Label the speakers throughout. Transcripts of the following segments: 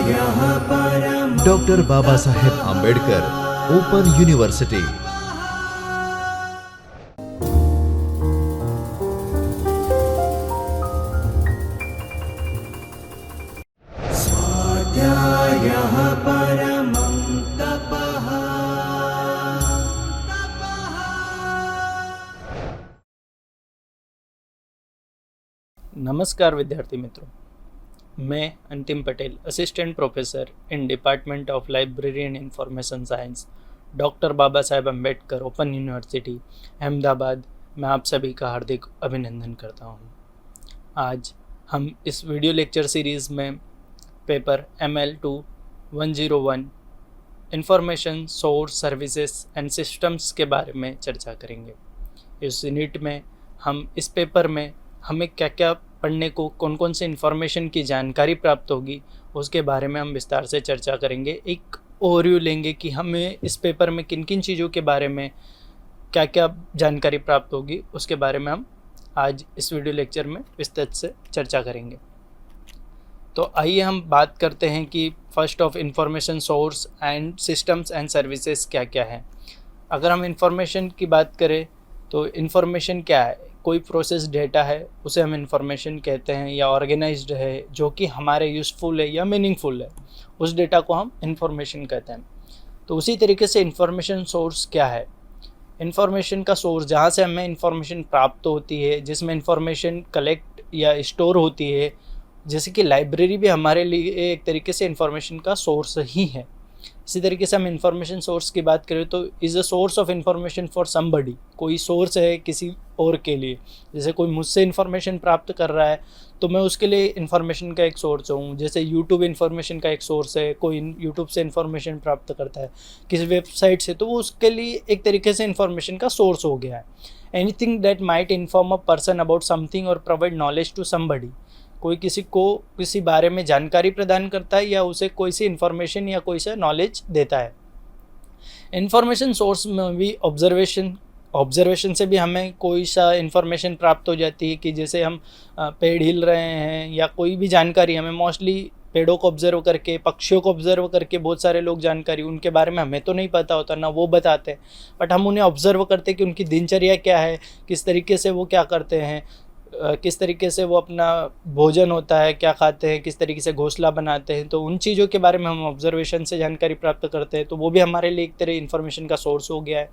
Speaker 1: Doctor Baba Saheb Ambedkar open university.
Speaker 2: स्वाध्यायः परमं तपः।
Speaker 3: नमस्कार विद्यार्थी मित्रों, मैं Antim Patel, assistant professor in department of library and information science, doctor Baba Saheb Ambedkar open university Ahmedabad में आप सभी का हार्दिक अभिनंदन करता हूँ। आज हम इस वीडियो लेक्चर सीरीज़ में paper ML2-101 information source services and systems के बारे में चर्चा करेंगे। इस यूनिट में हम इस पेपर में हमें क्या क्या पढ़ने को, कौन कौन से इन्फॉर्मेशन की जानकारी प्राप्त होगी, उसके बारे में हम विस्तार से चर्चा करेंगे। एक ओवरव्यू लेंगे कि हमें इस पेपर में किन किन चीज़ों के बारे में क्या क्या जानकारी प्राप्त होगी, उसके बारे में हम आज इस वीडियो लेक्चर में विस्तृत से चर्चा करेंगे। तो आइए हम बात करते हैं कि first of information source and systems and services क्या क्या है। अगर हम इंफॉर्मेशन की बात करें तो इंफॉर्मेशन क्या है? कोई प्रोसेस डेटा है, उसे हम इंफॉर्मेशन कहते हैं, या ऑर्गेनाइज्ड है जो कि हमारे यूज़फुल है या मीनिंगफुल है, उस डेटा को हम इंफॉर्मेशन कहते हैं। तो उसी तरीके से इंफॉर्मेशन सोर्स क्या है? इंफॉर्मेशन का सोर्स जहाँ से हमें इंफॉर्मेशन प्राप्त होती है, जिसमें इंफॉर्मेशन कलेक्ट या स्टोर होती है, जैसे कि लाइब्रेरी भी हमारे लिए एक तरीके से इंफॉर्मेशन का सोर्स ही है। इसी तरीके से हम इंफॉर्मेशन सोर्स की बात करें तो is a source of information for somebody. कोई सोर्स है किसी और के लिए, जैसे कोई मुझसे इंफॉर्मेशन प्राप्त कर रहा है तो मैं उसके लिए इंफॉर्मेशन का एक सोर्स हूँ। जैसे यूट्यूब इंफॉर्मेशन का एक सोर्स है, कोई यूट्यूब से इंफॉर्मेशन प्राप्त करता है किसी वेबसाइट से, तो वो उसके लिए एक तरीके से इंफॉर्मेशन का सोर्स हो गया है। Anything that might inform a person about something और प्रोवाइड नॉलेज टू समबडी। कोई किसी को किसी बारे में जानकारी प्रदान करता है या उसे कोई सी इन्फॉर्मेशन या कोई सा नॉलेज देता है। इन्फॉर्मेशन सोर्स में भी ऑब्जर्वेशन से भी हमें कोई सा इन्फॉर्मेशन प्राप्त हो जाती है कि जैसे हम पेड़ हिल रहे हैं या कोई भी जानकारी हमें मोस्टली पेड़ों को ऑब्जर्व करके, पक्षियों को ऑब्जर्व करके बहुत सारे लोग जानकारी उनके बारे में हमें तो नहीं पता होता ना, वो बताते हैं, बट हम उन्हें ऑब्जर्व करते हैं कि उनकी दिनचर्या क्या है, किस तरीके से वो क्या करते हैं, किस तरीके से वो अपना भोजन होता है, क्या खाते हैं, किस तरीके से घोंसला बनाते हैं। तो उन चीज़ों के बारे में हम ऑब्जर्वेशन से जानकारी प्राप्त करते हैं, तो वो भी हमारे लिए एक तरह इन्फॉर्मेशन का सोर्स हो गया है।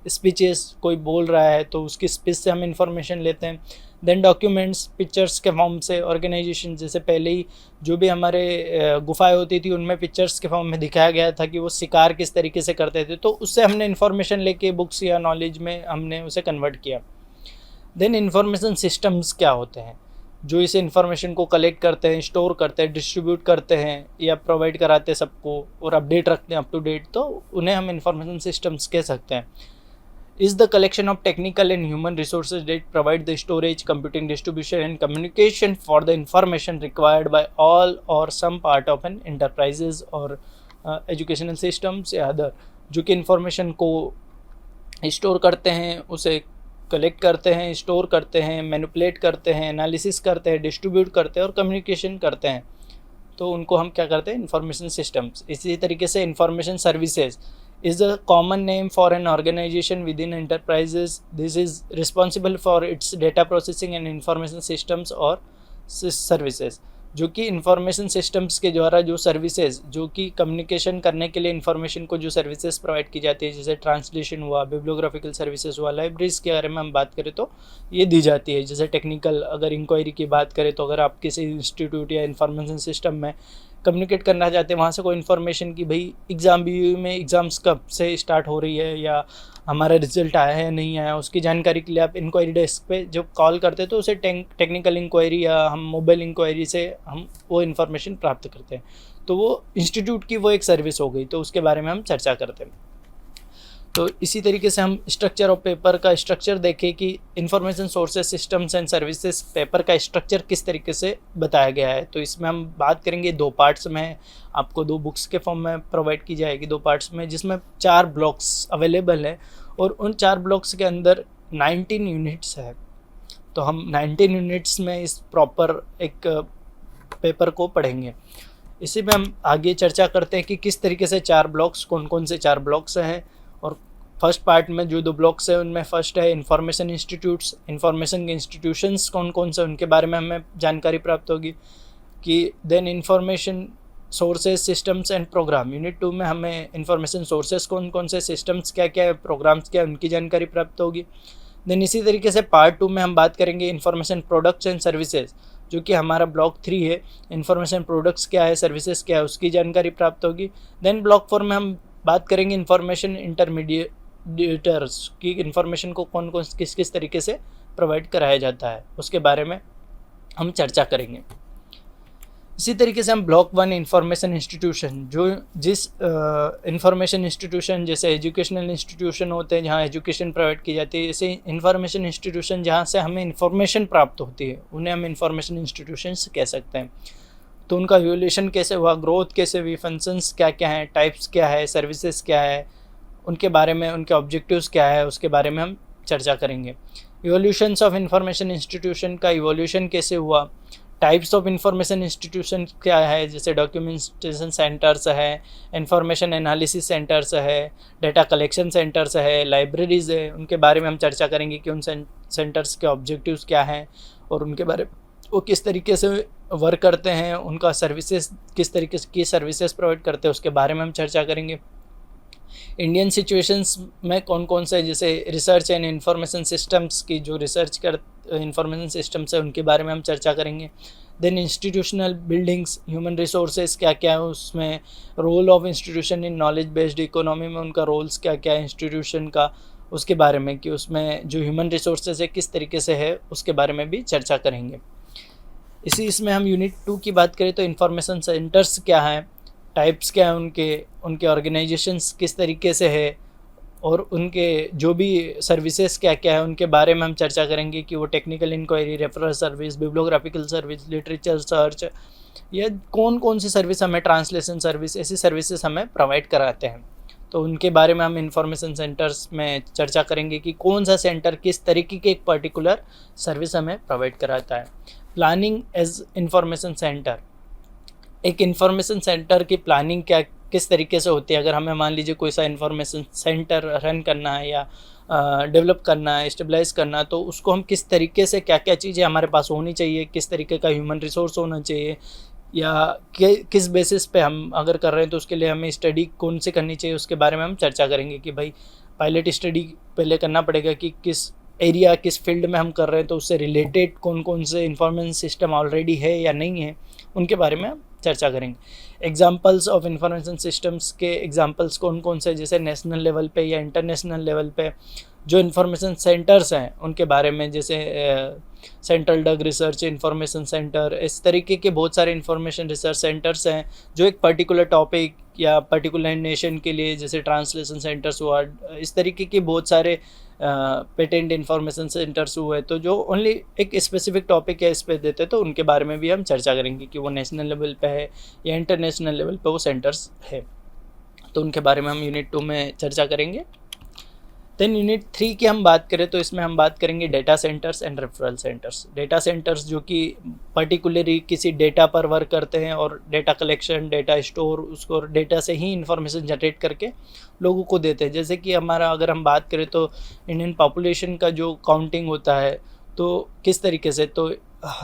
Speaker 3: स्पीचेस, कोई बोल रहा है तो उसकी स्पीच से हम इन्फॉर्मेशन लेते हैं। देन डॉक्यूमेंट्स, पिक्चर्स के फॉर्म से, ऑर्गेनाइजेशन, जैसे पहले ही जो भी हमारे गुफाएं होती थी उनमें पिक्चर्स के फॉर्म में दिखाया गया था कि वो शिकार किस तरीके से करते थे, तो उससे हमने इन्फॉर्मेशन लेके बुक्स या नॉलेज में हमने उसे कन्वर्ट किया। देन इंफॉर्मेशन सिस्टम्स क्या होते हैं? जो इस इंफॉर्मेशन को कलेक्ट करते हैं, स्टोर करते हैं, डिस्ट्रीब्यूट करते हैं या प्रोवाइड कराते हैं सबको और अपडेट रखते हैं अप टू डेट, तो उन्हें हम इंफॉर्मेशन सिस्टम्स कह सकते हैं। Is the collection of technical and human resources that provide the storage, computing, distribution and communication for the information required by all और some part of an enterprises और educational systems या other, जो कि information को store करते हैं, उसे collect करते हैं, स्टोर करते हैं, मैनिपुलेट करते हैं, एनालिसिस करते हैं, डिस्ट्रीब्यूट करते हैं और कम्युनिकेशन करते हैं, तो उनको हम क्या करते हैं? Information systems. इसी तरीके से information services is a common name for an organisation with in enterprises. This is responsible for its data processing and information systems और सर्विसेज, जो कि इंफॉर्मेशन सिस्टम्स के द्वारा जो सर्विसेज, जो कि कम्युनिकेशन करने के लिए इंफॉर्मेशन को जो सर्विसेज प्रोवाइड की जाती है, जैसे ट्रांसलेशन हुआ, बिब्लियोग्राफिकल सर्विसेज हुआ, लाइब्रेरीज के बारे में हम बात करें तो ये दी जाती है। जैसे टेक्निकल अगर इंक्वायरी की बात करें तो अगर आप किसी इंस्टीट्यूट या इंफॉर्मेशन सिस्टम में कम्युनिकेट करना चाहते हैं, वहाँ से कोई इन्फॉर्मेशन कि भाई BU में एग्ज़ाम्स कब से स्टार्ट हो रही है या हमारा रिजल्ट आया है नहीं आया, उसकी जानकारी के लिए आप इंक्वायरी डेस्क पे जब कॉल करते हैं तो उसे टेक्निकल इंक्वायरी या हम मोबाइल इंक्वायरी से हम वो इन्फॉर्मेशन प्राप्त करते हैं। तो वो इंस्टीट्यूट की वो एक सर्विस हो गई, तो उसके बारे में हम चर्चा करते हैं। तो इसी तरीके से हम स्ट्रक्चर ऑफ पेपर का स्ट्रक्चर देखें कि information sources, systems and services paper का स्ट्रक्चर किस तरीके से बताया गया है। तो इसमें हम बात करेंगे 2 पार्ट्स में, आपको 2 बुक्स के फॉर्म में प्रोवाइड की जाएगी, 2 पार्ट्स में, जिसमें 4 ब्लॉक्स अवेलेबल हैं और उन 4 ब्लॉक्स के अंदर 19 यूनिट्स है। तो हम 19 यूनिट्स में इस प्रॉपर एक पेपर को पढ़ेंगे। इसी में हम आगे चर्चा करते हैं कि किस तरीके से 4 ब्लॉक्स, कौन कौन से 4 ब्लॉक्स हैं। और फर्स्ट पार्ट में जो 2 ब्लॉक्स हैं उनमें फर्स्ट है इंफॉर्मेशन इंस्टीट्यूट्स, इंफॉर्मेशन के इंस्टीट्यूशंस कौन कौन से उनके बारे में हमें जानकारी प्राप्त होगी। कि then information sources, systems and programme, unit 2 में हमें इंफॉर्मेशन सोर्सेज कौन कौन से, सिस्टम्स क्या क्या है, प्रोग्राम्स क्या है, उनकी जानकारी प्राप्त होगी। देन इसी तरीके से पार्ट 2 में हम बात करेंगे इंफॉर्मेशन प्रोडक्ट्स एंड सर्विसेज, जो कि हमारा ब्लॉक 3 है। इंफॉर्मेशन प्रोडक्ट्स क्या है, सर्विसेज क्या है, उसकी जानकारी प्राप्त होगी। देन ब्लॉक 4 में हम बात करेंगे इंफॉर्मेशन इंटरमीडिएटर्स की, इंफॉर्मेशन को कौन कौन किस किस तरीके से प्रोवाइड कराया जाता है, उसके बारे में हम चर्चा करेंगे। इसी तरीके से हम ब्लॉक 1 इंफॉर्मेशन इंस्टीट्यूशन, जो जिस इंफॉर्मेशन इंस्टीट्यूशन जैसे एजुकेशनल इंस्टीट्यूशन होते हैं जहाँ एजुकेशन प्रोवाइड की जाती है, ऐसे इंफॉर्मेशन इंस्टीट्यूशन जहाँ से हमें इंफॉर्मेशन प्राप्त होती है, उन्हें हम इंफॉर्मेशन इंस्टीट्यूशंस कह सकते हैं। तो उनका इवोल्यूशन कैसे हुआ, ग्रोथ कैसे हुई, फंक्शंस क्या क्या हैं, टाइप्स क्या है, सर्विसेज क्या है, उनके बारे में, उनके ऑब्जेक्टिव्स क्या है, उसके बारे में हम चर्चा करेंगे। इवोल्यूशंस ऑफ इंफॉर्मेशन इंस्टीट्यूशन का इवोल्यूशन कैसे हुआ, टाइप्स ऑफ इंफॉर्मेशन इंस्टीट्यूशन क्या है, जैसे डॉक्यूमेंटेशन सेंटर्स है, इंफॉर्मेशन एनालिसिस सेंटर्स है, डेटा कलेक्शन सेंटर्स है, लाइब्रेरीज़ है, उनके बारे में हम चर्चा करेंगे कि उन सेंटर्स के ऑब्जेक्टिव्स क्या हैं और उनके बारे में वो किस तरीके से वर्क करते हैं, उनका सर्विसेज किस तरीके की सर्विसेज प्रोवाइड करते हैं, उसके बारे में हम चर्चा करेंगे। इंडियन सिचुएशंस में कौन कौन से, जैसे रिसर्च एंड इंफॉर्मेशन सिस्टम्स की, जो रिसर्च कर इंफॉर्मेशन सिस्टम्स है उनके बारे में हम चर्चा करेंगे। Then institutional buildings, human resources क्या क्या है उसमें, role of institution in knowledge based economy में उनका रोल्स क्या क्या है इंस्टीट्यूशन का, उसके बारे में कि उसमें जो ह्यूमन रिसोर्सेज है किस तरीके से है, उसके बारे में भी चर्चा करेंगे। इसमें हम यूनिट 2 की बात करें तो इंफॉर्मेशन सेंटर्स क्या हैं, टाइप्स क्या हैं उनके ऑर्गेनाइजेशंस किस तरीके से है, और उनके जो भी सर्विसेज क्या क्या है उनके बारे में हम चर्चा करेंगे कि वो technical inquiry, referral service, bibliographical service, literature search, या कौन कौन सी सर्विस हमें, ट्रांसलेशन सर्विस, ऐसी सर्विसेज हमें प्रोवाइड कराते हैं। तो उनके बारे में हम इंफॉर्मेशन सेंटर्स में चर्चा करेंगे कि कौन सा सेंटर किस तरीके के एक पर्टिकुलर सर्विस हमें प्रोवाइड कराता है। प्लानिंग एज इंफॉर्मेशन सेंटर, एक इंफॉर्मेशन सेंटर की प्लानिंग क्या किस तरीके से होती है। अगर हमें मान लीजिए कोई सा इंफॉर्मेशन सेंटर रन करना है या डेवलप करना है, स्टेबलाइज करना है, तो उसको हम किस तरीके से, क्या क्या चीज़ें हमारे पास होनी चाहिए, किस तरीके का ह्यूमन रिसोर्स होना चाहिए, या किस बेसिस पे हम अगर कर रहे हैं तो उसके लिए हमें स्टडी कौन सी करनी चाहिए, उसके बारे में हम चर्चा करेंगे। कि भाई पायलट स्टडी पहले करना पड़ेगा कि किस एरिया, किस फील्ड में हम कर रहे हैं, तो उससे रिलेटेड कौन कौन से इंफॉर्मेशन सिस्टम ऑलरेडी है या नहीं है, उनके बारे में हम चर्चा करेंगे। एग्जांपल्स ऑफ इंफॉर्मेशन सिस्टम्स के एग्जांपल्स कौन कौन से, जैसे नेशनल लेवल पे या इंटरनेशनल लेवल पे जो इंफॉर्मेशन सेंटर्स हैं उनके बारे में, जैसे central drug research information centre, इस तरीके के बहुत सारे इंफॉर्मेशन रिसर्च सेंटर्स हैं जो एक पर्टिकुलर टॉपिक या पर्टिकुलर नेशन के लिए, जैसे ट्रांसलेशन सेंटर्स हुआ, इस तरीके के बहुत सारे पेटेंट इंफॉर्मेशन सेंटर्स हुए, तो जो ओनली एक स्पेसिफिक टॉपिक है इस पे देते, तो उनके बारे में भी हम चर्चा करेंगे कि वो नेशनल लेवल पे है या इंटरनेशनल लेवल पे वो सेंटर्स है, तो उनके बारे में हम यूनिट 2 में चर्चा करेंगे। देन यूनिट 3 की हम बात करें तो इसमें हम बात करेंगे data centres and referral centres. Data centres जो कि पर्टिकुलरली किसी डेटा पर वर्क करते हैं और डेटा कलेक्शन, डेटा स्टोर, उसको डेटा से ही इंफॉर्मेशन जनरेट करके लोगों को देते हैं। जैसे कि हमारा अगर हम बात करें तो इंडियन पॉपुलेशन का जो काउंटिंग होता है, तो किस तरीके से, तो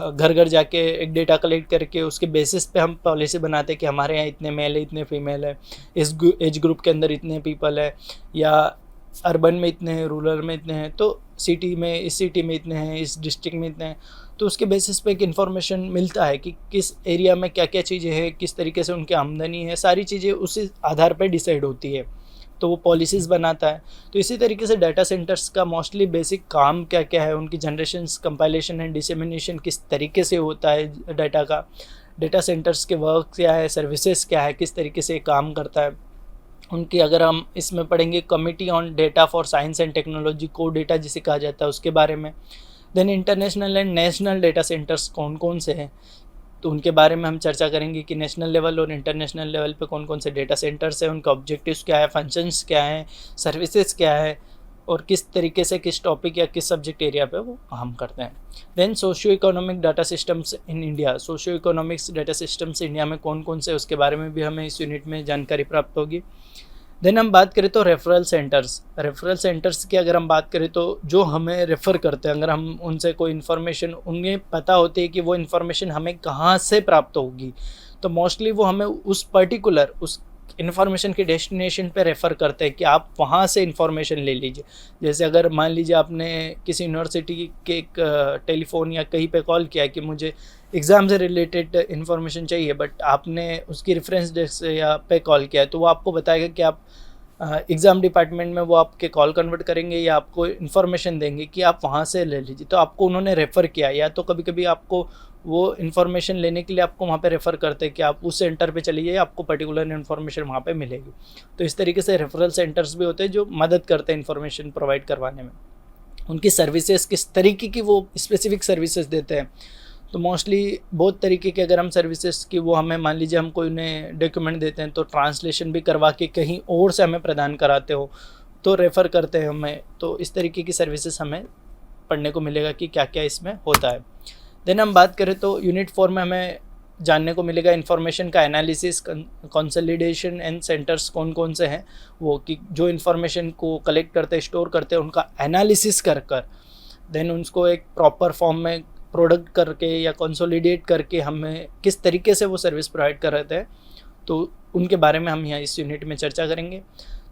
Speaker 3: घर घर जाके एक डेटा कलेक्ट करके उसके बेसिस पे हम पॉलिसी बनाते हैं कि हमारे यहाँ इतने मेल है, इतने फीमेल है, इस एज ग्रुप के अंदर इतने पीपल है, या अर्बन में इतने हैं, रूरल में इतने हैं, तो सिटी में, इस सिटी में इतने हैं, इस डिस्ट्रिक्ट में इतने हैं, तो उसके बेसिस पे एक इन्फॉर्मेशन मिलता है कि किस एरिया में क्या क्या चीज़ें हैं, किस तरीके से उनकी आमदनी है, सारी चीज़ें उसी आधार पर डिसाइड होती है, तो वो पॉलिसीज़ बनाता है। तो इसी तरीके से डाटा सेंटर्स का मोस्टली बेसिक काम क्या क्या है, उनकी जनरेशंस, कंपाइलेशन एंड डिसेमिनेशन किस तरीके से होता है डाटा का, डेटा सेंटर्स के वर्क क्या है, सर्विसेज क्या है, किस तरीके से काम करता है उनकी। अगर हम इसमें पढ़ेंगे committee on data for science and technology, को डेटा जिसे कहा जाता है, उसके बारे में। Then international and national data centres कौन कौन से हैं, तो उनके बारे में हम चर्चा करेंगे कि नेशनल लेवल और इंटरनेशनल लेवल पे कौन कौन से डेटा सेंटर्स हैं, उनका ऑब्जेक्टिव्स क्या है, फंक्शंस क्या हैं, सर्विसेज क्या है, और किस तरीके से किस टॉपिक या किस सब्जेक्ट एरिया पे वो हम करते हैं। Then socio economic data systems in India, socio economics data systems India में कौन कौन से, उसके बारे में भी हमें इस यूनिट में जानकारी प्राप्त होगी। देन हम बात करें तो रेफरल सेंटर्स की अगर हम बात करें तो जो हमें रेफ़र करते हैं, अगर हम उनसे कोई इन्फॉर्मेशन, उन्हें पता होती है कि वो इन्फॉर्मेशन हमें कहाँ से प्राप्त होगी, तो मोस्टली वो हमें उस पर्टिकुलर उस इन्फॉर्मेशन के डेस्टिनेशन पे रेफ़र करते हैं कि आप वहाँ से इन्फॉर्मेशन ले लीजिए। जैसे अगर मान लीजिए आपने किसी यूनिवर्सिटी के एक टेलीफोन या कहीं पे कॉल किया कि मुझे एग्ज़ाम से रिलेटेड इन्फॉर्मेशन चाहिए, बट आपने उसकी रेफरेंस डेस्क या पे कॉल किया है, तो वो आपको बताएगा कि आप एग्ज़ाम डिपार्टमेंट में वो आपके कॉल कन्वर्ट करेंगे या आपको इन्फॉर्मेशन देंगे कि आप वहाँ से ले लीजिए। तो आपको उन्होंने रेफ़र किया, या तो कभी कभी आपको वो इन्फॉर्मेशन लेने के लिए आपको वहाँ पे रेफ़र करते हैं कि आप उस सेंटर पे चलिए, आपको पर्टिकुलर इन्फॉर्मेशन वहाँ पे मिलेगी। तो इस तरीके से रेफरल सेंटर्स भी होते हैं जो मदद करते हैं इन्फॉर्मेशन प्रोवाइड करवाने में। उनकी सर्विसेज किस तरीके की वो स्पेसिफिक सर्विसेज देते हैं, तो मोस्टली बहुत तरीके के अगर हम सर्विसेज की वो हमें, मान लीजिए हमको उन्हें डॉक्यूमेंट देते हैं तो ट्रांसलेशन भी करवा के कहीं और से हमें प्रदान कराते हो तो रेफ़र करते हैं हमें। तो इस तरीके की सर्विसेज हमें पढ़ने को मिलेगा कि क्या क्या इसमें होता है। देन हम बात करें तो यूनिट 4 में हमें जानने को मिलेगा इन्फॉर्मेशन का एनालिसिस, कंसोलिडेशन एंड सेंटर्स कौन कौन से हैं, वो कि जो इन्फॉर्मेशन को कलेक्ट करते हैं, स्टोर करते हैं, उनका एनालिसिस कर देन उसको एक प्रॉपर फॉर्म में प्रोडक्ट करके या कंसोलिडेट करके हमें किस तरीके से वो सर्विस प्रोवाइड कर रहे थे, तो उनके बारे में हम यहाँ इस यूनिट में चर्चा करेंगे।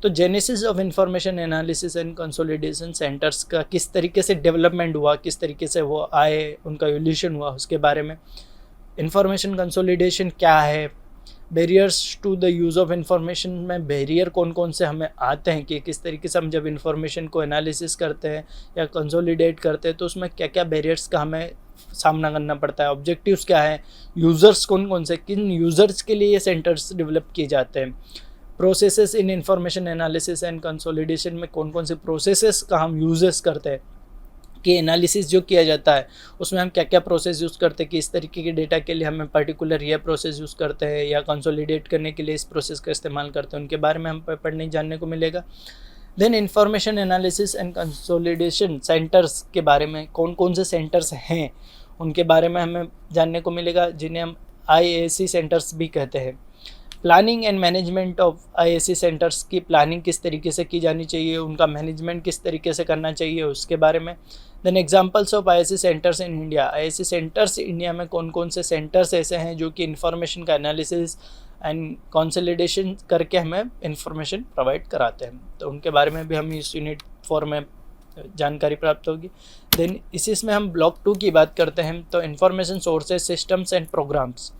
Speaker 3: तो genesis of information analysis and consolidation centres का किस तरीके से डेवलपमेंट हुआ, किस तरीके से वो आए, उनका एवोल्यूशन हुआ, उसके बारे में। इंफॉर्मेशन कंसोलिडेशन क्या है, barriers to the use of information में बैरियर कौन कौन से हमें आते हैं कि किस तरीके से हम जब इंफॉर्मेशन को एनालिसिस करते हैं या कंसोलिडेट करते हैं तो उसमें क्या क्या बैरियर्स का हमें सामना करना पड़ता है, ऑब्जेक्टिव्स क्या है, यूज़र्स कौन कौन से, किन यूज़र्स के लिए ये सेंटर्स डेवलप किए जाते हैं, processes in information analysis and consolidation में कौन कौन से प्रोसेसेस का हम यूजेस करते हैं कि एनालिसिस जो किया जाता है उसमें हम क्या क्या प्रोसेस यूज़ करते हैं कि इस तरीके के डेटा के लिए हमें पर्टिकुलर ये प्रोसेस यूज़ करते हैं या कंसोलिडेट करने के लिए इस प्रोसेस का इस्तेमाल करते हैं, उनके बारे में हम पढ़ने जानने को मिलेगा। Then information analysis and consolidation centres के बारे में, कौन कौन से सेंटर्स हैं उनके बारे में हमें जानने को मिलेगा, जिन्हें हम IAC सेंटर्स भी कहते हैं। Planning and management of IAC centres की प्लानिंग किस तरीके से की जानी चाहिए, उनका मैनेजमेंट किस तरीके से करना चाहिए, उसके बारे में। Then examples of IAC centres in India, IAC centres India में कौन कौन से सेंटर्स ऐसे हैं जो कि इंफॉर्मेशन का एनालिसिस एंड कंसोलिडेशन करके हमें इंफॉर्मेशन प्रोवाइड कराते हैं, तो उनके बारे में भी हम इस यूनिट 4 में जानकारी प्राप्त होगी। देन इसमें हम ब्लॉक 2 की बात करते हैं, तो information sources, systems and programmes.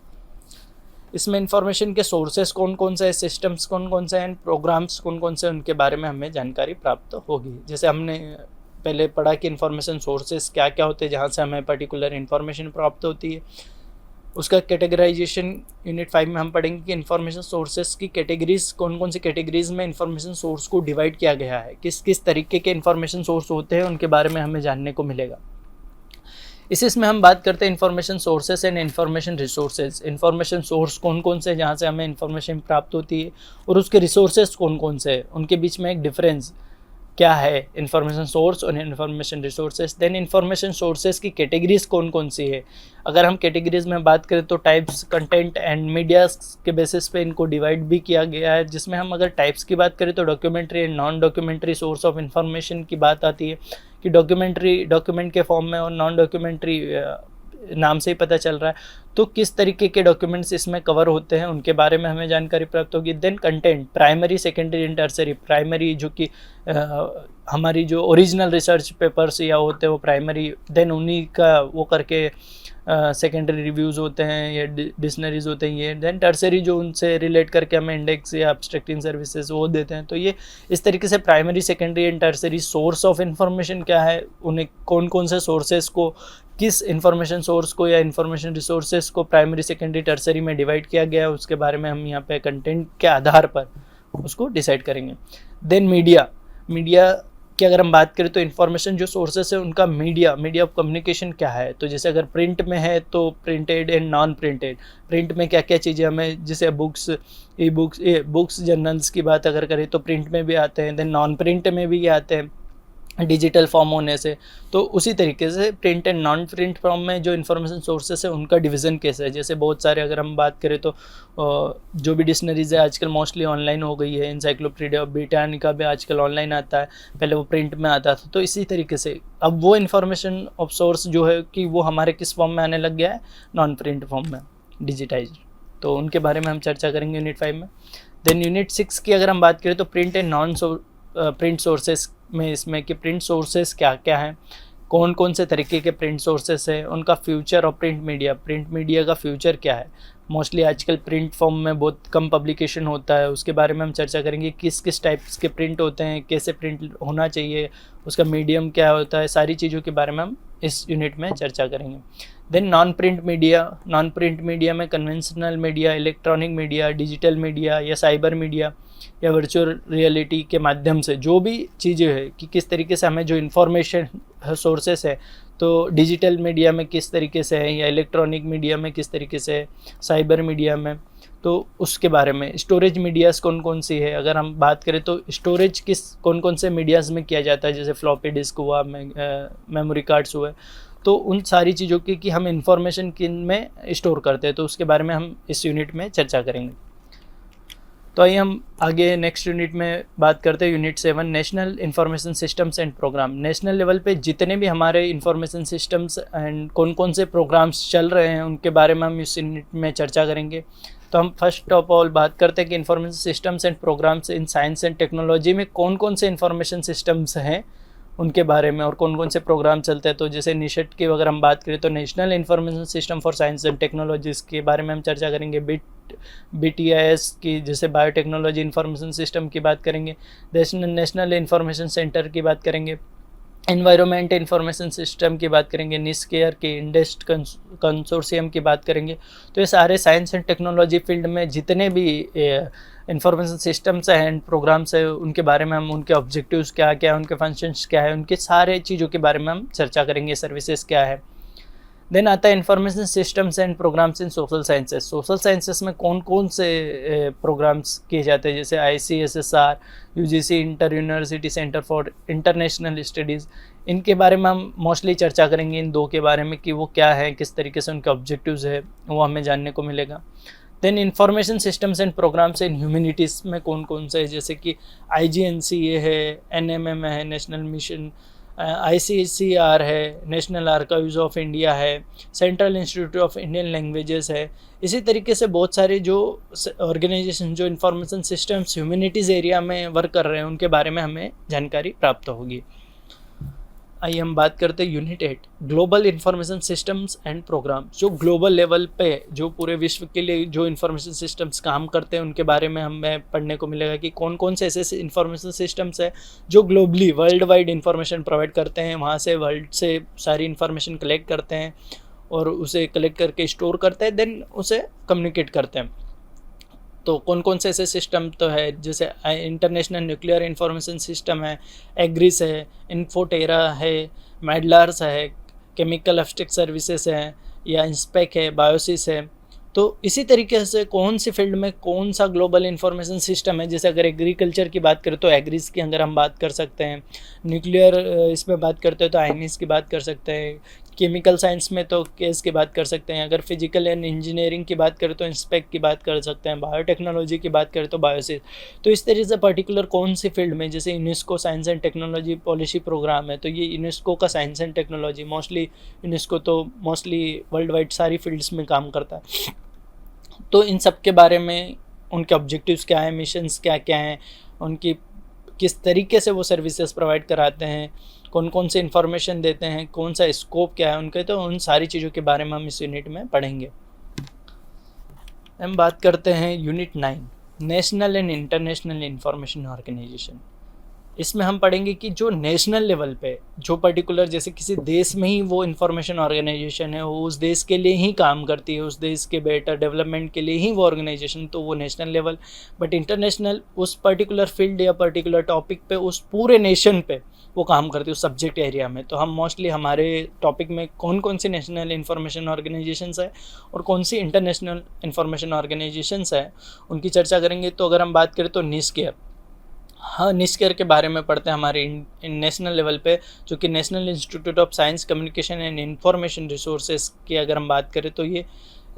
Speaker 3: इसमें इंफॉर्मेशन के सोर्सेस कौन कौन से हैं, सिस्टम्स कौन कौन से हैं, प्रोग्राम्स कौन कौन से, उनके बारे में हमें जानकारी प्राप्त होगी। जैसे हमने पहले पढ़ा कि इंफॉर्मेशन सोर्सेस क्या क्या होते हैं जहाँ से हमें पर्टिकुलर इंफॉर्मेशन प्राप्त होती है, उसका कैटेगराइजेशन यूनिट 5 में हम पढ़ेंगे कि इंफॉर्मेशन सोर्सेस की कैटेगरीज कौन कौन सी कैटेगरीज में इंफॉर्मेशन सोर्स को डिवाइड किया गया है, किस किस तरीके के इंफॉर्मेशन सोर्स होते हैं उनके बारे में हमें जानने को मिलेगा। इसमें हम बात करते हैं information sources and information resources. Information source कौन कौन से जहाँ से हमें इंफॉर्मेशन प्राप्त होती है और उसके रिसोर्सेज कौन कौन से हैं, उनके बीच में एक डिफरेंस क्या है, इंफॉर्मेशन सोर्स और information resources. Then information sources की कैटेगरीज कौन कौन सी है, अगर हम कैटेगरीज में बात करें तो टाइप्स, कंटेंट एंड मीडिया के बेसिस पे इनको डिवाइड भी किया गया है, जिसमें हम अगर टाइप्स की बात करें तो documentary and non documentary source of information की बात आती है कि डॉक्यूमेंट के फॉर्म में और नॉन डॉक्यूमेंट्री नाम से ही पता चल रहा है, तो किस तरीके के डॉक्यूमेंट्स इसमें कवर होते हैं उनके बारे में हमें जानकारी प्राप्त होगी। Then content, primary, secondary and tertiary. Primary जो कि हमारी जो ओरिजिनल रिसर्च पेपर्स या होते हैं वो प्राइमरी, देन उन्हीं का वो करके सेकेंडरी रिव्यूज़ होते हैं या डिक्शनरीज होते हैं ये। देन टर्सरी जो उनसे रिलेट करके हमें इंडेक्स या एब्स्ट्रैक्टिंग सर्विसेज वो देते हैं। तो ये इस तरीके से primary, secondary and tertiary source of information क्या है, उन्हें कौन कौन से सोर्सेज को, किस इंफॉर्मेशन सोर्स को या इंफॉर्मेशन रिसोर्सेज को प्राइमरी, सेकेंडरी, टर्सरी में डिवाइड किया गया है, उसके बारे में हम यहाँ पे कंटेंट के आधार पर उसको डिसाइड करेंगे। देन मीडिया की अगर हम बात करें तो इन्फॉर्मेशन जो सोर्सेस है उनका मीडिया ऑफ कम्युनिकेशन क्या है, तो जैसे अगर प्रिंट में है तो printed and non printed. Print में क्या क्या चीज़ें हमें, जैसे बुक्स जर्नल्स की बात अगर करें तो प्रिंट में भी आते हैं, देन नॉन प्रिंट में भी आते हैं। डिजिटल फॉर्म होने से। तो उसी तरीके से print and non print form में जो इन्फॉर्मेशन सोर्सेस है उनका डिवीज़न कैसे है। जैसे बहुत सारे अगर हम बात करें तो जो भी डिक्शनरीज है आजकल मोस्टली ऑनलाइन हो गई है। इंसाइक्लोपीडिया ब्रिटानिका भी आजकल ऑनलाइन आता है, पहले वो प्रिंट में आता था। तो इसी तरीके से अब वो इन्फॉर्मेशन ऑफ सोर्स जो है कि वो हमारे किस फॉर्म में आने लग गया है, नॉन प्रिंट फॉर्म में, डिजिटाइज। तो उनके बारे में हम चर्चा करेंगे यूनिट 5 में। देन यूनिट 6 की अगर हम बात करें तो print and non print sources में इसमें कि प्रिंट सोर्सेस क्या क्या हैं, कौन कौन से तरीके के प्रिंट सोर्सेस हैं, उनका फ्यूचर और प्रिंट मीडिया का फ्यूचर क्या है। मोस्टली आजकल प्रिंट फॉर्म में बहुत कम पब्लिकेशन होता है, उसके बारे में हम चर्चा करेंगे। किस किस टाइप्स के प्रिंट होते हैं, कैसे प्रिंट होना चाहिए, उसका मीडियम क्या होता है, सारी चीज़ों के बारे में हम इस यूनिट में चर्चा करेंगे। देन नॉन प्रिंट मीडिया में conventional media, electronic media, digital media या साइबर मीडिया या वर्चुअल रियलिटी के माध्यम से जो भी चीज़ें हैं कि किस तरीके से हमें जो इन्फॉर्मेशन सोर्सेस है, तो डिजिटल मीडिया में किस तरीके से है या इलेक्ट्रॉनिक मीडिया में किस तरीके से है, साइबर मीडिया में, तो उसके बारे में। स्टोरेज मीडियाज़ कौन कौन सी है, अगर हम बात करें तो स्टोरेज कौन कौन से मीडियाज़ में किया जाता है, जैसे फ्लॉपी डिस्क हुआ, मेमोरी कार्ड्स हुए। तो उन सारी चीज़ों की कि हम इंफॉर्मेशन किन में स्टोर करते हैं, तो उसके बारे में हम इस यूनिट में चर्चा करेंगे। तो आइए हम आगे नेक्स्ट यूनिट में बात करते हैं। Unit 7 national information systems and programme. National level पे जितने भी हमारे इंफॉर्मेशन सिस्टम्स एंड कौन कौन से प्रोग्राम्स चल रहे हैं उनके बारे में हम इस यूनिट में चर्चा करेंगे। तो हम फर्स्ट ऑफ ऑल बात करते हैं कि information systems and programmes in science and technology में कौन कौन से इंफॉर्मेशन सिस्टम्स हैं उनके बारे में और कौन कौन से प्रोग्राम चलते हैं। तो जैसे निशट की अगर हम बात करें तो national information system for science and technologies के बारे में हम चर्चा करेंगे। BTIS की जैसे बायोटेक्नोलॉजी इंफॉर्मेशन सिस्टम की बात करेंगे। नेशनल इंफॉर्मेशन सेंटर की बात करेंगे। एनवायरनमेंट इंफॉर्मेशन सिस्टम की बात करेंगे। निस्केयर के इंडस्ट कंसोर्शियम की बात करेंगे। तो ये सारे साइंस एंड टेक्नोलॉजी फील्ड में जितने भी इंफॉर्मेशन सिस्टम्स एंड प्रोग्राम्स है उनके बारे में हम, उनके ऑब्जेक्टिव्स क्या क्या है, उनके फंक्शंस क्या है, उनके सारे चीज़ों के बारे में हम चर्चा करेंगे। सर्विसेज क्या है। देन आता है information systems and programmes in social sciences. Social sciences में कौन कौन से प्रोग्राम्स किए जाते हैं, जैसे ICSSR, UGC inter university centre for international studies. इनके बारे में हम मोस्टली चर्चा करेंगे, इन दो के बारे में कि वो क्या है, किस तरीके से उनके ऑब्जेक्टिव्स है, वो हमें जानने को मिलेगा। Then information systems and programmes in humanities में कौन कौन से है, जैसे कि IGNCA है, NMM है, नेशनल मिशन, ICCR है, नेशनल आर्काइव्स ऑफ इंडिया है, central institute of Indian languages है। इसी तरीके से बहुत सारे जो ऑर्गेनाइजेशन जो इंफॉर्मेशन सिस्टम्स ह्यूमैनिटीज़ एरिया में वर्क कर रहे हैं उनके बारे में हमें जानकारी प्राप्त होगी। आइए हम बात करते हैं unit 8 global information systems and programme. जो ग्लोबल लेवल पे जो पूरे विश्व के लिए जो इंफॉर्मेशन सिस्टम्स काम करते हैं उनके बारे में हमें पढ़ने को मिलेगा कि कौन कौन से ऐसे इंफॉर्मेशन सिस्टम्स है जो globally world wide information provide करते हैं, वहाँ से वर्ल्ड से सारी इंफॉर्मेशन कलेक्ट करते हैं और उसे कलेक्ट करके स्टोर करते हैं, देन उसे कम्युनिकेट करते हैं। तो कौन कौन से ऐसे सिस्टम तो है, जैसे इंटरनेशनल न्यूक्लियर इंफॉर्मेशन सिस्टम है, एग्रिस है, इन्फोटेरा है, मेडलार्स है, केमिकल एब्स्ट्रैक्ट सर्विसेज है या इंस्पेक है, बायोसिस है। तो इसी तरीके से कौन सी फील्ड में कौन सा ग्लोबल इंफॉर्मेशन सिस्टम है, जैसे अगर एग्रीकल्चर की बात करें तो एग्रीज की अगर हम बात कर सकते हैं, न्यूक्लियर इसमें बात करते हैं तो आईनीस की बात कर सकते हैं, केमिकल साइंस में तो केस की बात कर सकते हैं, अगर फिजिकल एंड इंजीनियरिंग की बात करें तो इंस्पेक्ट की बात कर सकते हैं, बायोटेक्नोलॉजी की बात करें तो बायोसिस। तो इस तरीके से पर्टिकुलर कौन सी फील्ड में, जैसे UNESCO science and technology policy programme है तो ये यूनेस्को का science and technology mostly, UNESCO तो मोस्टली वर्ल्ड वाइड सारी फील्ड्स में काम करता है। तो इन सब के बारे में उनके ऑब्जेक्टिव्स क्या हैं, मिशंस क्या क्या हैं, उनकी किस तरीके से वो सर्विसेज प्रोवाइड कराते हैं, कौन कौन से इन्फॉर्मेशन देते हैं, कौन सा स्कोप क्या है उनके, तो उन सारी चीज़ों के बारे में हम इस यूनिट में पढ़ेंगे। हम बात करते हैं unit 9 national and international information organisation. इसमें हम पढ़ेंगे कि जो नेशनल लेवल पे जो पर्टिकुलर जैसे किसी देश में ही वो इंफॉर्मेशन ऑर्गेनाइजेशन है, वो उस देश के लिए ही काम करती है, उस देश के बेटर डेवलपमेंट के लिए ही वो ऑर्गेनाइजेशन, तो वो नेशनल लेवल। बट इंटरनेशनल उस पर्टिकुलर फील्ड या पर्टिकुलर टॉपिक पे उस पूरे नेशन पे वो काम करती है उस सब्जेक्ट एरिया में। तो हम मोस्टली हमारे टॉपिक में कौन कौन सी नेशनल इंफॉर्मेशन ऑर्गेनाइजेशंस है और कौन सी इंटरनेशनल इंफॉर्मेशन ऑर्गेनाइजेशंस है उनकी चर्चा करेंगे। तो अगर हम बात करें तो निस्केयर, हाँ, निस्केर के बारे में पढ़ते हैं हमारे नेशनल लेवल पे, जो कि national institute of science communication and information resources की अगर हम बात करें तो ये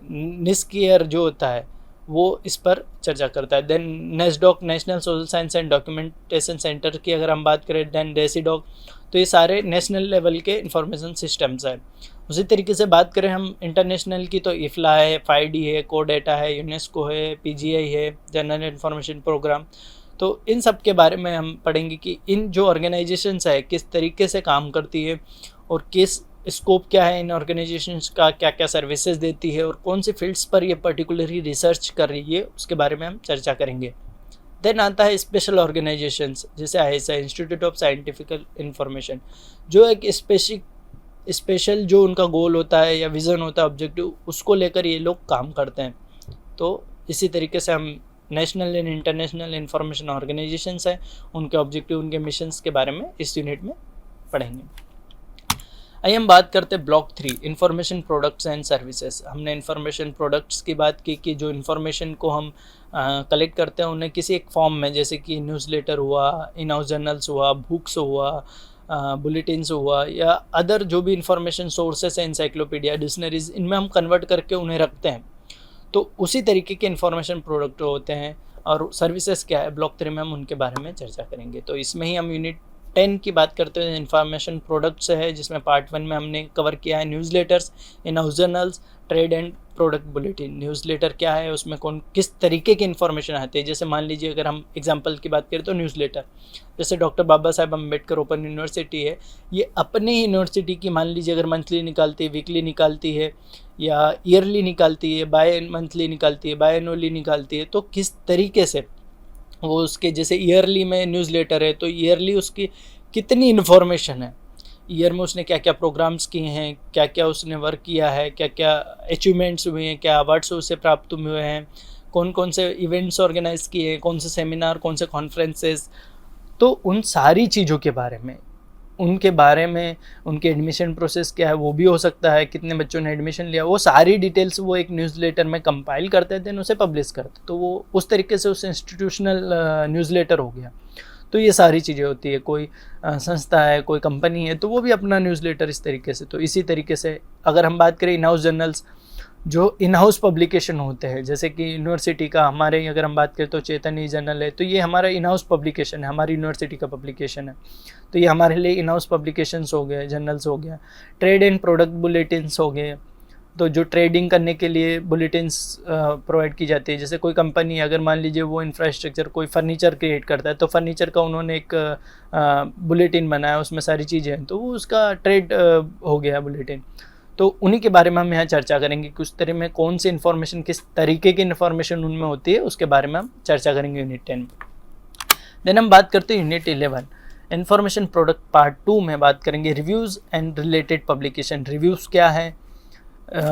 Speaker 3: निस्केर जो होता है वो इस पर चर्चा करता है। Then NASSDOC, national social science and documentation centre की अगर हम बात करें, देन डेसीडॉक, तो ये सारे नेशनल लेवल के इंफॉर्मेशन सिस्टम्स हैं। उसी तरीके से बात करें हम इंटरनेशनल की तो इफ्ला है, फाइडी है, कोडेटा है, यूनेस्को है, पीजीआई है, जनरल इंफॉर्मेशन प्रोग्राम। तो इन सब के बारे में हम पढ़ेंगे कि इन जो ऑर्गेनाइजेशंस है किस तरीके से काम करती है और किस स्कोप क्या है इन ऑर्गेनाइजेशंस का, क्या क्या सर्विसेज देती है और कौन सी फील्ड्स पर ये पर्टिकुलरली रिसर्च कर रही है, उसके बारे में हम चर्चा करेंगे। देन आता है स्पेशल ऑर्गेनाइजेशंस, जैसे ISI, institute of scientific information, जो एक स्पेशल जो उनका गोल होता है या विज़न होता है, ऑब्जेक्टिव, उसको लेकर ये लोग काम करते हैं। तो इसी तरीके से हम national and international information organisations हैं, उनके ऑब्जेक्टिव, उनके मिशंस के बारे में इस यूनिट में पढ़ेंगे। आइए हम बात करते हैं block 3, information products and services. हमने इंफॉर्मेशन प्रोडक्ट्स की बात की कि जो इन्फॉर्मेशन को हम कलेक्ट करते हैं उन्हें किसी एक फॉर्म में, जैसे कि न्यूज़लेटर हुआ, इन हाउस जर्नल्स हुआ, बुक्स हुआ, बुलेटिन्स हुआ, या अदर जो भी इंफॉर्मेशन सोर्सेस हैं, इंसाइक्लोपीडिया, डिक्शनरीज, इनमें हम कन्वर्ट करके उन्हें रखते हैं। तो उसी तरीके के इंफॉर्मेशन प्रोडक्ट होते हैं। और सर्विसेज क्या है, ब्लॉक 3 में हम उनके बारे में चर्चा करेंगे। तो इसमें ही हम यूनिट 10 की बात करते हैं, इंफॉर्मेशन प्रोडक्ट्स है, जिसमें पार्ट 1 में हमने कवर किया है newsletters, in house journals, trade and product bulletin. Newsletter क्या है, उसमें कौन किस तरीके की इन्फॉर्मेशन आती है। जैसे मान लीजिए अगर हम एग्जांपल की बात करें तो न्यूज़लेटर, जैसे doctor Baba Saheb Ambedkar open university है, ये अपने ही यूनिवर्सिटी की मान लीजिए अगर मंथली निकालती है, वीकली निकालती है, या ईयरली निकालती है, बाय मंथली निकालती है, बाय एनुअली निकालती है, तो किस तरीके से वो उसके, जैसे ईयरली में न्यूज़लेटर है तो ईयरली उसकी कितनी इन्फॉर्मेशन है, ईयर में उसने क्या क्या प्रोग्राम्स किए हैं, क्या क्या उसने वर्क किया है, क्या क्या अचीवमेंट्स हुए हैं, क्या अवार्ड्स उसे प्राप्त हुए हैं, कौन कौन से इवेंट्स ऑर्गेनाइज किए हैं, कौन से सेमिनार, कौन से कॉन्फ्रेंसेस। तो उन सारी चीज़ों के बारे में, उनके बारे में, उनके एडमिशन प्रोसेस क्या है वो भी हो सकता है, कितने बच्चों ने एडमिशन लिया, वो सारी डिटेल्स वो एक न्यूज़लेटर में कंपाइल करते हैं, देन उसे पब्लिश करते हैं। तो वो उस तरीके से उस इंस्टीट्यूशनल न्यूज़लेटर हो गया। तो ये सारी चीज़ें होती है, कोई संस्था है, कोई कंपनी है, तो वो भी अपना न्यूज़लेटर इस तरीके से। तो इसी तरीके से अगर हम बात करें इन हाउस जर्नल्स, जो इन हाउस पब्लिकेशन होते हैं, जैसे कि यूनिवर्सिटी का हमारे अगर हम बात करें तो चेतन जर्नल है, तो ये हमारा इन हाउस पब्लिकेशन है, हमारी यूनिवर्सिटी का पब्लिकेशन है। तो ये हमारे लिए इन हाउस पब्लिकेशंस हो गए, जर्नल्स हो गया। ट्रेड एंड प्रोडक्ट बुलेटिन्स हो गए, तो जो ट्रेडिंग करने के लिए बुलेटिन्स प्रोवाइड की जाती है। जैसे कोई कंपनी अगर मान लीजिए वो इंफ्रास्ट्रक्चर, कोई फर्नीचर क्रिएट करता है, तो फर्नीचर का उन्होंने एक बुलेटिन बनाया, उसमें सारी चीज़ें हैं, तो वो उसका ट्रेड हो गया बुलेटिन। तो उन्हीं के बारे में हम यहाँ चर्चा करेंगे कि उस तरह में कौन सी इन्फॉर्मेशन, किस तरीके की इन्फॉर्मेशन उनमें होती है, उसके बारे में हम चर्चा करेंगे यूनिट 10 में। देन हम बात करते हैं यूनिट 11, इन्फॉर्मेशन प्रोडक्ट पार्ट 2 में बात करेंगे reviews and related publication. Reviews क्या है,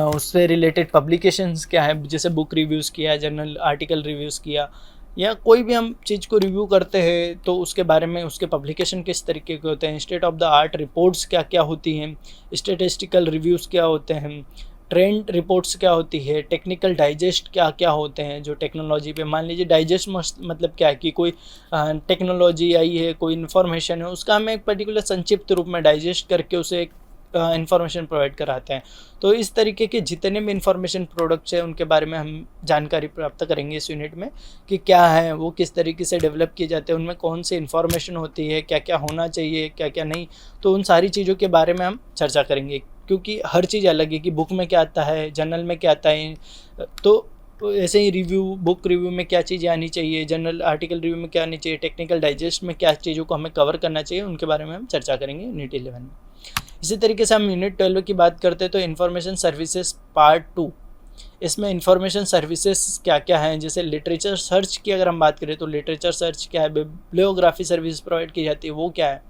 Speaker 3: उससे रिलेटेड पब्लिकेशंस क्या है, जैसे बुक रिव्यूज़ किया, जर्नल आर्टिकल रिव्यूज़ किया, या कोई भी हम चीज़ को रिव्यू करते हैं तो उसके बारे में, उसके पब्लिकेशन किस तरीके के होते हैं, state of the art reports क्या क्या होती हैं, स्टेटिस्टिकल रिव्यूज़ क्या होते हैं, ट्रेंड रिपोर्ट्स क्या होती है, टेक्निकल डाइजेस्ट क्या क्या होते हैं, जो टेक्नोलॉजी पे, मान लीजिए डाइजेस्ट मतलब क्या है कि कोई टेक्नोलॉजी आई है, कोई इन्फॉर्मेशन है, उसका हम एक पर्टिकुलर संक्षिप्त रूप में डाइजेस्ट करके उसे एक इन्फॉर्मेशन प्रोवाइड कराते हैं। तो इस तरीके के जितने भी इन्फॉर्मेशन प्रोडक्ट्स हैं उनके बारे में हम जानकारी प्राप्त करेंगे इस यूनिट में, कि क्या है वो, किस तरीके से डेवलप किए जाते हैं, उनमें कौन सी इन्फॉर्मेशन होती है, क्या क्या होना चाहिए, क्या क्या नहीं। तो उन सारी चीज़ों के बारे में हम चर्चा करेंगे, क्योंकि हर चीज़ अलग है कि बुक में क्या आता है, जर्नल में क्या आता है। तो ऐसे ही रिव्यू, बुक रिव्यू में क्या चीज़ें आनी चाहिए, जर्नल आर्टिकल रिव्यू में क्या आनी चाहिए, टेक्निकल डाइजेस्ट में क्या चीज़ों को हमें कवर करना चाहिए, उनके बारे में हम चर्चा करेंगे यूनिट 11 में। इसी तरीके से हम यूनिट 12 की बात करते हैं तो इन्फॉर्मेशन सर्विसेज पार्ट 2, इसमें इन्फॉर्मेशन सर्विसेज क्या क्या हैं। जैसे लिटरेचर सर्च की अगर हम बात करें तो लिटरेचर सर्च क्या है, बिब्लियोग्राफी सर्विस प्रोवाइड की जाती है, वो क्या है,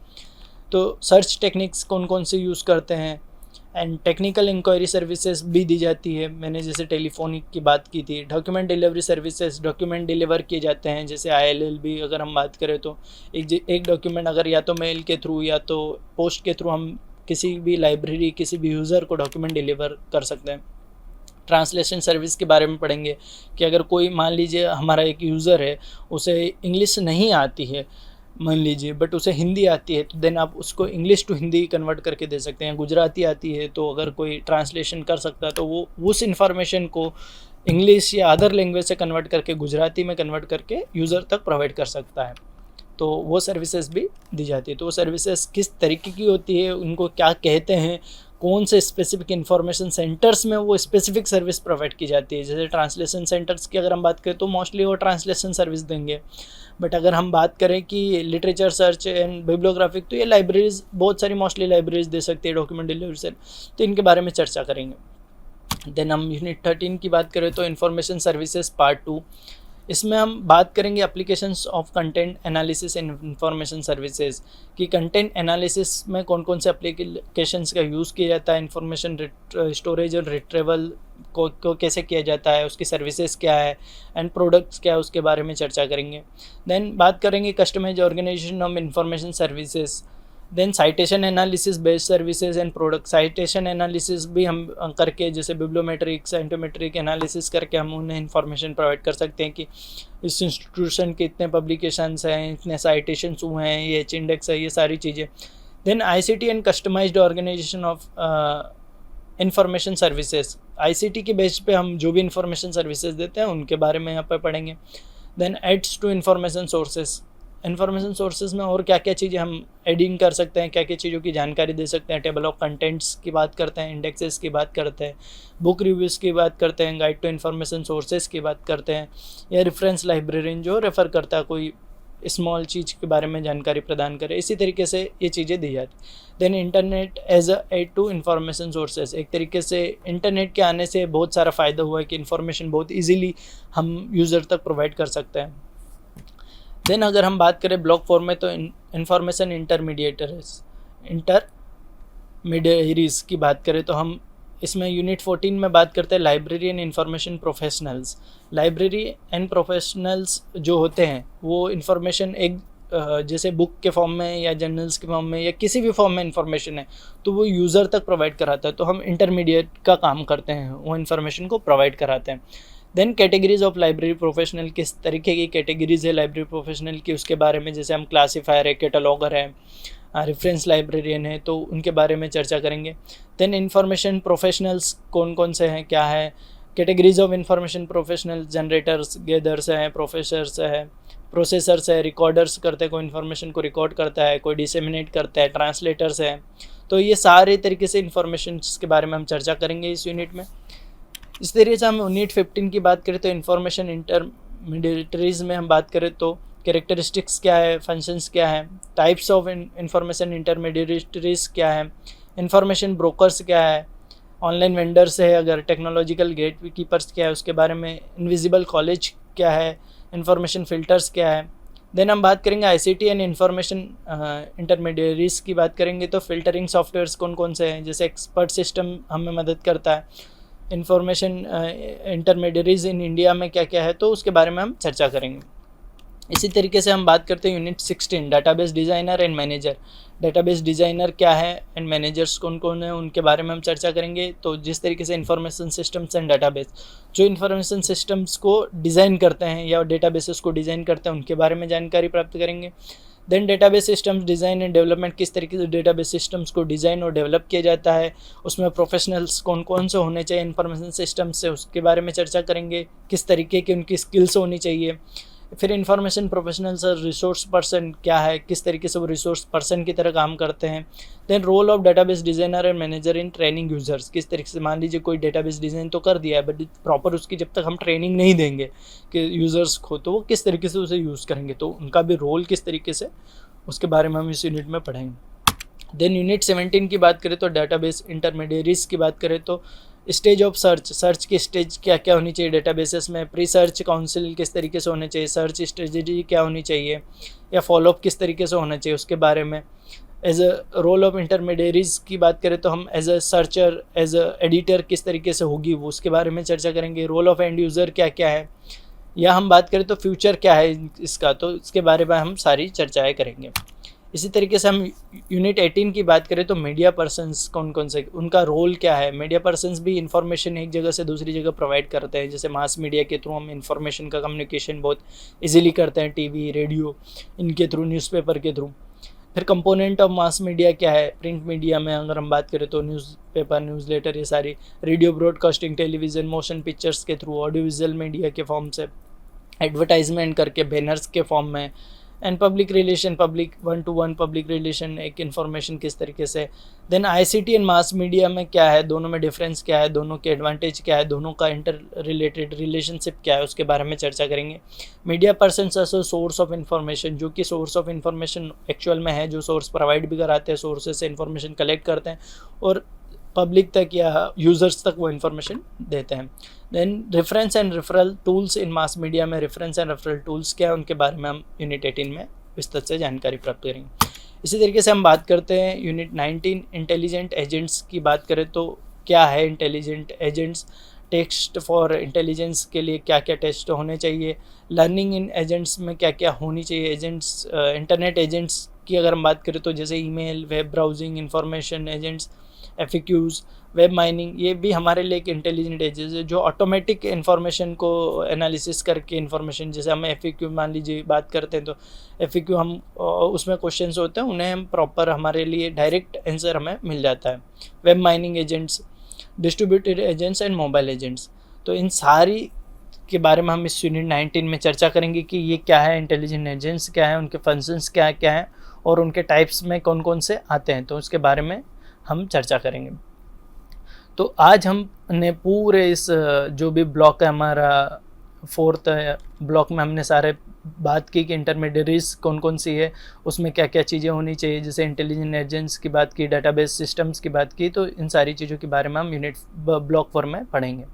Speaker 3: तो सर्च टेक्निक्स कौन कौन से यूज़ करते हैं, एंड टेक्निकल इंक्वायरी सर्विसेज भी दी जाती है। मैंने जैसे टेलीफोनिक की बात की थी। Document delivery services, document deliver किए जाते हैं, जैसे ILLB अगर हम बात करें तो एक डॉक्यूमेंट अगर या तो मेल के थ्रू या तो पोस्ट के थ्रू हम किसी भी लाइब्रेरी, किसी भी यूज़र को डॉक्यूमेंट डिलीवर कर सकते हैं। ट्रांसलेशन सर्विस के बारे में पढ़ेंगे कि अगर कोई मान लीजिए हमारा एक यूज़र है, उसे इंग्लिश नहीं आती है, मान लीजिए, बट उसे हिंदी आती है तो देन आप उसको इंग्लिश टू हिंदी कन्वर्ट करके दे सकते हैं। गुजराती आती है तो अगर कोई ट्रांसलेशन कर सकता है तो वो उस इन्फॉर्मेशन को इंग्लिश या अदर लैंग्वेज से कन्वर्ट करके गुजराती में कन्वर्ट करके यूज़र तक प्रोवाइड कर सकता है। तो वो सर्विसेज भी दी जाती है। तो वो सर्विसेज किस तरीके की होती है, उनको क्या कहते हैं, कौन से स्पेसिफिक इंफॉर्मेशन सेंटर्स में वो स्पेसिफिक सर्विस प्रोवाइड की जाती है। जैसे ट्रांसलेशन सेंटर्स की अगर हम बात करें तो मोस्टली वो ट्रांसलेशन सर्विस देंगे। बट अगर हम बात करें कि लिटरेचर सर्च एंड बिब्लियोग्राफिक, तो ये लाइब्रेरीज बहुत सारी मोस्टली लाइब्रेरीज दे सकती है डॉक्यूमेंट डिलीवरी से। तो इनके बारे में चर्चा करेंगे। देन हम यूनिट 13 की बात करें तो इंफॉर्मेशन सर्विसेज पार्ट 2, इसमें हम बात करेंगे applications of content analysis and information services कि कंटेंट एनालिसिस में कौन कौन से एप्लीकेशंस का यूज़ किया जाता है, इंफॉर्मेशन स्टोरेज और रिट्रीवल को कैसे किया जाता है, उसकी सर्विसेज क्या है एंड प्रोडक्ट्स क्या है, उसके बारे में चर्चा करेंगे। देन बात करेंगे customise organisation of information services. Then citation analysis based services and product. Citation analysis भी हम करके, जैसे बिब्लियोमेट्रिक साइंटोमेट्रिक एनालिसिस करके हम उन्हें इन्फॉर्मेशन प्रोवाइड कर सकते हैं कि इस इंस्टीट्यूशन के इतने पब्लिकेशंस हैं, इतने साइटेशंस हुए हैं, ये एच इंडेक्स है, ये सारी चीज़ें। Then ICT and customised organisation of information services. ICT के बेस पे हम जो भी इंफॉर्मेशन सर्विसेज देते हैं उनके बारे में यहाँ पर पढ़ेंगे। Then aids to information sources. Information sources में और क्या क्या चीज़ें हम एडिंग कर सकते हैं, क्या क्या चीज़ों की जानकारी दे सकते हैं। टेबल ऑफ कंटेंट्स की बात करते हैं, इंडेक्सेस की बात करते हैं, बुक रिव्यूज़ की बात करते हैं, गाइड टू इन्फॉर्मेशन सोर्सेज की बात करते हैं, या रेफरेंस लाइब्रेरियन जो रेफ़र करता है कोई स्मॉल चीज़ के बारे में जानकारी प्रदान करे। इसी तरीके से ये चीज़ें दी जाती। Then internet as a aid to information sources. एक तरीके से इंटरनेट के आने से बहुत सारा फ़ायदा हुआ है कि इन्फॉर्मेशन बहुत ईजीली हम यूज़र तक प्रोवाइड कर सकते हैं। देन अगर हम बात करें ब्लॉक फॉर्म में तो इंफॉर्मेशन इंटरमीडियरीज की बात करें तो हम इसमें यूनिट 14 में बात करते हैं library and information professionals. Library and professionals जो होते हैं वो इंफॉर्मेशन एक जैसे बुक के फॉर्म में या जर्नल्स के फॉर्म में या किसी भी फॉर्म में इंफॉर्मेशन है तो वो यूज़र तक प्रोवाइड कराता है। तो हम इंटरमीडिएट का काम करते हैं, वो इन्फॉर्मेशन को प्रोवाइड कराते हैं। Then categories of library professional. किस तरीके की कैटेगरीज है लाइब्रेरी प्रोफेशनल की, उसके बारे में, जैसे हम क्लासीफायर है, कैटलॉगर है, रेफरेंस लाइब्रेरियन है, तो उनके बारे में चर्चा करेंगे। देन इंफॉर्मेशन प्रोफेशनल्स कौन कौन से हैं, क्या है। Categories of information professional, generators, gathers हैं, प्रोफेसर्स है, प्रोसेसर्स है, रिकॉर्डर्स करते हैं, कोई इन्फॉर्मेशन को रिकॉर्ड करता है, कोई डिसेमिनेट करता है, ट्रांसलेटर्स है। तो ये सारे तरीके से इंफॉर्मेशन के बारे में हम चर्चा करेंगे इस यूनिट में। इस तरीके से हम यूनिट 15 की बात करें तो इंफॉर्मेशन इंटरमीडिएटरीज में हम बात करें तो कैरेक्टरिस्टिक्स क्या है, फंक्शंस क्या है, टाइप्स ऑफ इंफॉर्मेशन इंटरमीडिएटरीज क्या है, इंफॉर्मेशन ब्रोकर्स क्या है, ऑनलाइन वेंडर्स है अगर, टेक्नोलॉजिकल गेट कीपर्स क्या है उसके बारे में, इनविजिबल कॉलेज क्या है, इंफॉर्मेशन फ़िल्टर्स क्या है। देन हम बात करेंगे आईसीटी एंड इंफॉर्मेशन इंटरमीडिएटरीज की बात करेंगे तो फिल्टरिंग सॉफ्टवेयर्स कौन कौन से हैं, जैसे एक्सपर्ट सिस्टम हमें मदद करता है। इंफॉर्मेशन इंटरमीडिएटरीज इन इंडिया में क्या क्या है तो उसके बारे में हम चर्चा करेंगे। इसी तरीके से हम बात करते हैं unit 16 database designer and manager. Database designer क्या है एंड मैनेजर्स कौन कौन है उनके बारे में हम चर्चा करेंगे। तो जिस तरीके से इंफॉर्मेशन सिस्टम्स एंड डाटाबेस, जो इंफॉर्मेशन सिस्टम्स को डिज़ाइन करते हैं या डेटाबेसेस को डिज़ाइन करते हैं उनके बारे में जानकारी प्राप्त करेंगे। Then database systems design and development, किस तरीके से डेटाबेस सिस्टम्स को डिज़ाइन और डेवलप किया जाता है, उसमें प्रोफेशनल्स कौन कौन से होने चाहिए इंफॉर्मेशन सिस्टम्स से, उसके बारे में चर्चा करेंगे, किस तरीके की उनकी स्किल्स होनी चाहिए। फिर इंफॉर्मेशन प्रोफेशनल्स और रिसोर्स पर्सन क्या है, किस तरीके से वो रिसोर्स पर्सन की तरह काम करते हैं। Then role of database designer and manager in training users, किस तरीके से, मान लीजिए कोई डेटाबेस डिज़ाइन तो कर दिया है बट प्रॉपर उसकी जब तक हम ट्रेनिंग नहीं देंगे कि यूज़र्स को, तो वो किस तरीके से उसे यूज़ करेंगे, तो उनका भी रोल किस तरीके से, उसके बारे में हम इस यूनिट में पढ़ेंगे। देन यूनिट 17 की बात करें तो डाटाबेस इंटरमीडिएटरीज की बात करें तो स्टेज ऑफ सर्च की स्टेज क्या क्या होनी चाहिए डेटाबेसेस में, प्री सर्च काउंसिल किस तरीके से होने चाहिए, सर्च स्ट्रेटजी क्या होनी चाहिए, या फॉलोअप किस तरीके से होना चाहिए उसके बारे में। As a role of intermediaries की बात करें तो हम as a searcher, as a editor किस तरीके से होगी वो उसके बारे में चर्चा करेंगे। रोल ऑफ एंड यूज़र क्या क्या है, या हम बात करें तो फ्यूचर क्या है इसका, तो इसके बारे में हम सारी चर्चाएँ करेंगे। इसी तरीके से हम यूनिट 18 की बात करें तो मीडिया पर्सन्स कौन कौन से, उनका रोल क्या है। मीडिया पर्सन्स भी इंफॉर्मेशन एक जगह से दूसरी जगह प्रोवाइड करते हैं। जैसे मास मीडिया के थ्रू हम इंफॉर्मेशन का कम्युनिकेशन बहुत इजीली करते हैं, टीवी, रेडियो, इनके थ्रू, न्यूज़पेपर के थ्रू। फिर कंपोनेंट ऑफ मास मीडिया क्या है। प्रिंट मीडिया में अगर हम बात करें तो न्यूज़पेपर, न्यूज़लेटर, ये सारी, radio broadcasting, television, motion pictures के थ्रू, ऑडियो विजुअल मीडिया के फॉर्म से, एडवर्टाइजमेंट करके, बैनर्स के फॉर्म में, and public relation, public 1-to-1 public relation, एक इन्फॉर्मेशन किस तरीके से। Then ICT and mass media में क्या है, दोनों में डिफरेंस क्या है, दोनों के एडवांटेज क्या है, दोनों का इंटर रिलेटेड रिलेशनशिप क्या है, उसके बारे में चर्चा करेंगे। Media persons as a source of information, जो कि सोर्स ऑफ इन्फॉर्मेशन एक्चुअल में है, जो सोर्स प्रोवाइड भी कराते हैं, सोर्सेज से इन्फॉर्मेशन कलेक्ट करते हैं और पब्लिक तक या यूज़र्स तक वो इन्फॉर्मेशन देते हैं। Then reference and referral tools in mass media में, रेफरेंस एंड रेफरल टूल्स क्या है, उनके बारे में हम यूनिट 18 में विस्तार से जानकारी प्राप्त करेंगे। इसी तरीके से हम बात करते हैं यूनिट 19 इंटेलिजेंट एजेंट्स की बात करें तो क्या है intelligent agents. Test for intelligence के लिए क्या क्या टेस्ट होने चाहिए, लर्निंग इन एजेंट्स में क्या क्या होनी चाहिए, एजेंट्स, इंटरनेट एजेंट्स की अगर हम बात करें तो जैसे email, web browsing, information agents, FAQs, web mining, ये भी हमारे लिए एक इंटेलिजेंट एजेंट्स है जो ऑटोमेटिक इन्फॉर्मेशन को एनालिसिस करके इन्फॉर्मेशन, जैसे हम FAQ मान लीजिए बात करते हैं तो FAQ हम उसमें क्वेश्चंस होते हैं, उन्हें हम प्रॉपर हमारे लिए डायरेक्ट आंसर हमें मिल जाता है। Web mining agents, distributed agents and mobile agents, तो इन सारी के बारे में हम इस यूनिट 19 में चर्चा करेंगे कि ये क्या है, इंटेलिजेंट एजेंट्स क्या है, उनके फंक्शंस क्या क्या हैं और उनके टाइप्स में कौन कौन से आते हैं, तो उसके बारे में हम चर्चा करेंगे। तो आज हमने पूरे इस जो भी ब्लॉक है हमारा 4th ब्लॉक में हमने सारे बात की कि इंटरमीडियरीज कौन कौन सी है, उसमें क्या क्या चीज़ें होनी चाहिए, जैसे इंटेलिजेंट एजेंट्स की बात की, डाटाबेस सिस्टम्स की बात की, तो इन सारी चीज़ों के बारे में हम यूनिट ब्लॉक 4 में पढ़ेंगे।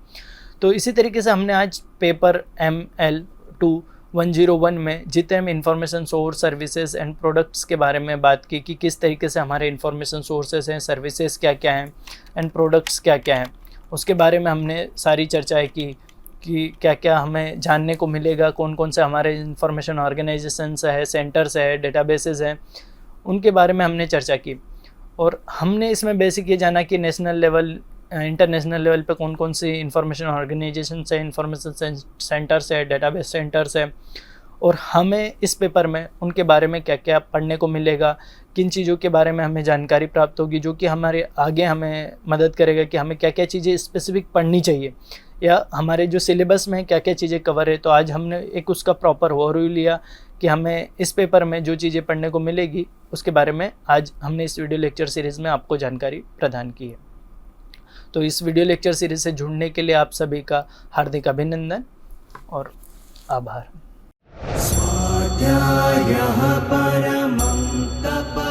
Speaker 3: तो इसी तरीके से हमने आज पेपर ML2 101 में जितने हम information source, services and products के बारे में बात की कि किस तरीके से हमारे इंफॉर्मेशन सोर्सेज हैं, सर्विसेज क्या क्या हैं एंड प्रोडक्ट्स क्या क्या हैं, उसके बारे में हमने सारी चर्चाएं की कि क्या क्या हमें जानने को मिलेगा, कौन कौन से हमारे इंफॉर्मेशन ऑर्गेनाइजेशंस है, सेंटर्स है, डेटाबेसेस हैं, उनके बारे में हमने चर्चा की। और हमने इसमें बेसिक ये जाना कि नेशनल लेवल, इंटरनेशनल लेवल पे कौन कौन सी इंफॉर्मेशन ऑर्गेनाइजेशन है, इंफॉर्मेशन सेंटर्स है, डेटाबेस सेंटर्स है, और हमें इस पेपर में उनके बारे में क्या क्या पढ़ने को मिलेगा, किन चीज़ों के बारे में हमें जानकारी प्राप्त होगी जो कि हमारे आगे हमें मदद करेगा कि हमें क्या क्या चीज़ें स्पेसिफिक पढ़नी चाहिए या हमारे जो सिलेबस में क्या क्या चीज़ें कवर है। तो आज हमने एक उसका प्रॉपर ओवरव्यू लिया कि हमें इस पेपर में जो चीज़ें पढ़ने को मिलेगी उसके बारे में आज हमने इस वीडियो लेक्चर सीरीज़ में आपको जानकारी प्रदान की है। तो इस वीडियो लेक्चर सीरीज से जुड़ने के लिए आप सभी का हार्दिक अभिनंदन और आभार।
Speaker 2: स्वाध्यायः परमं तपः।